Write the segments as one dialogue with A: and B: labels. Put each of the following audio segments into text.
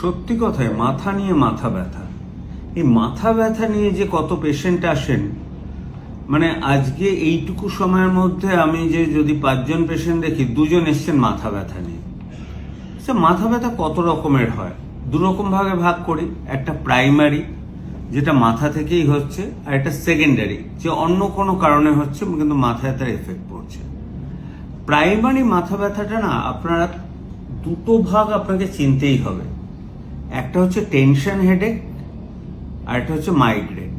A: সত্যি কথায় মাথা নিয়ে মাথা ব্যথা, এই মাথা ব্যথা নিয়ে যে কত পেশেন্ট আসেন, মানে আজকে এইটুকু সময়ের মধ্যে আমি যে যদি 5 জন পেশেন্ট দেখি 2 জন এসছেন মাথা ব্যথা নিয়ে। সে মাথা ব্যথা কত রকমের হয়, 2 রকম ভাগে ভাগ করি। একটা প্রাইমারি, যেটা মাথা থেকেই হচ্ছে, আর একটা সেকেন্ডারি, যে অন্য কোনো কারণে হচ্ছে কিন্তু মাথায় তার এফেক্ট পড়ছে। প্রাইমারি মাথা ব্যথাটা না আপনারা 2টো ভাগ আপনাকে চিনতেই হবে। একটা হচ্ছে টেনশন হেডেক, আর একটা হচ্ছে মাইগ্রেন।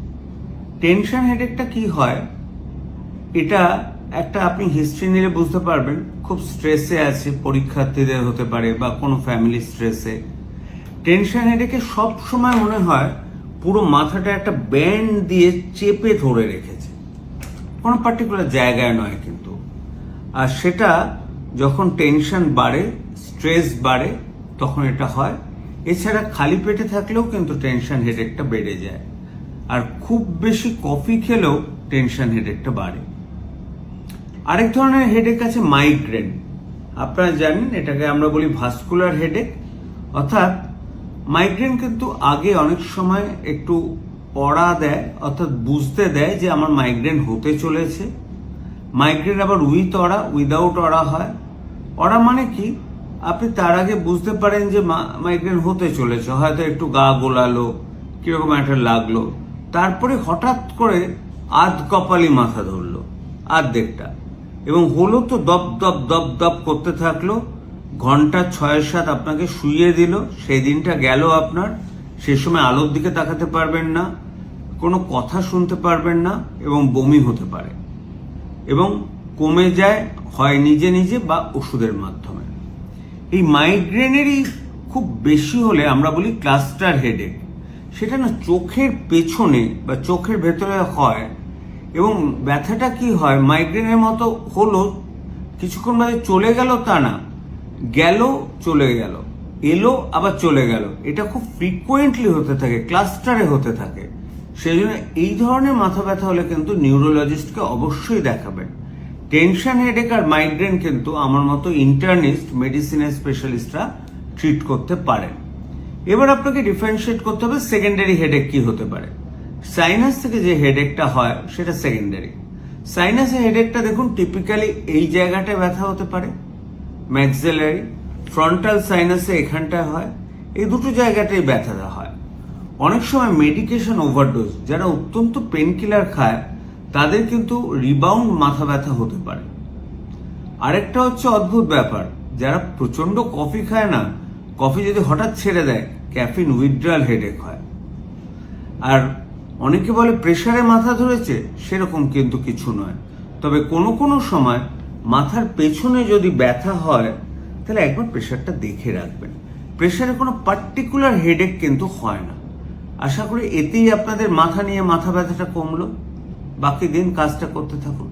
A: টেনশন হেডেকটা কি হয়, এটা একটা আপনি হিস্ট্রি নিলে বুঝতে পারবেন। খুব স্ট্রেসে আছে, পরীক্ষার্থীদের হতে পারে বা কোনো ফ্যামিলি স্ট্রেসে। টেনশন হেডেকে সব সময় মনে হয় পুরো মাথাটা একটা ব্যান্ড দিয়ে চেপে ধরে রেখেছে, কোনো পার্টিকুলার জায়গায় নয় কিন্তু। আর সেটা যখন টেনশন বাড়ে, স্ট্রেস বাড়ে, তখন এটা হয়। এছাড়া খালি পেটে থাকলেও কিন্তু টেনশন হেডেকটা বেড়ে যায়। আর খুব বেশি কফি খেলেও টেনশন হেডেকটা বাড়ে। আরেক ধরনের হেডেক আছে মাইগ্রেন। আপনারা জানেন এটাকে আমরা বলি ভাস্কুলার হেডেক। অর্থাৎ মাইগ্রেন কিন্তু আগে অনেক সময় একটু পড়া দেয়, অর্থাৎ বুঝতে দেয় যে আমার মাইগ্রেন হতে চলেছে। মাইগ্রেন আবার উইথ অরা, উইদাউট অরা হয়। অরা মানে কি, আপনি তার আগে বুঝতে পারেন যে মাইগ্রেন হতে চলেছে, হয়তো একটু গা গোলালো, কিরকম একটা লাগলো, তারপরে হঠাৎ করে আধ কপালি মাথা ধরলো আর্ধেকটা, এবং হলো তো দপ দপ দপ দপ করতে থাকলো। ঘন্টা 6-7 আপনাকে শুইয়ে দিল, সেই দিনটা গেল আপনার। সে সময় আলোর দিকে তাকাতে পারবেন না, কোনো কথা শুনতে পারবেন না, এবং বমি হতে পারে, এবং কমে যায় হয় নিজে নিজে বা ওষুধের মাধ্যমে। এই মাইগ্রেনেরই খুব বেশি হলে আমরা বলি ক্লাস্টার হেডেক। সেটা না চোখের পেছনে বা চোখের ভেতরে হয়, এবং ব্যথাটা কি হয় মাইগ্রেনের মতো হলো, কিছুক্ষণ বাদে চলে গেল তা না, গেল চলে গেল, এলো আবার চলে গেল। এটা খুব ফ্রিকোয়েন্টলি হতে থাকে, ক্লাস্টারে হতে থাকে। সেই জন্য এই ধরনের মাথা ব্যথা হলে কিন্তু নিউরোলজিস্টকে অবশ্যই দেখাবেন। টেনশন হেডেক আর মাইগ্রেন কিন্তু আমার মতো ইন্টার্নিস্ট, মেডিসিনের স্পেশালিস্টরা ট্রিট করতে পারেন। এবার আপনাকে ডিফারেন্সিয়েট করতে হবে সেকেন্ডারি হেডেক কি হতে পারে। সাইনাস থেকে যে হেডেকটা হয় সেটা সেকেন্ডারি। সাইনাসের হেডেকটা দেখুন টিপিক্যালি এই জায়গাটায় ব্যথা হতে পারে, ম্যাক্সিলারি, ফ্রন্টাল সাইনাসে এখানটায় হয়, এই দুটো জায়গাটাই ব্যথাটা হয়। অনেক সময় মেডিকেশন ওভারডোজ, যারা অত্যন্ত পেন কিলার খায় তাদের কিন্তু রিবাউন্ড মাথা ব্যথা হতে পারে। আরেকটা হচ্ছে অদ্ভুত ব্যাপার, যারা প্রচন্ড কফি খায় না, কফি যদি হঠাৎ ছেড়ে দেয়, ক্যাফিন উইথড্রয়াল হেডেক হয়। আর অনেকে বলে প্রেসারে মাথা ধরেছে, সেরকম কিন্তু কিছু নয়। তবে কোনো কোনো সময় মাথার পেছনে যদি ব্যথা হয়, তাহলে একবার প্রেসারটা দেখে রাখবেন। প্রেসারে কোনো পার্টিকুলার হেডেক কিন্তু হয় না। আশা করি এতেই আপনাদের মাথা নিয়ে মাথা ব্যথাটা কমলো। বাকি দিন কাজটা করতে থাকুন।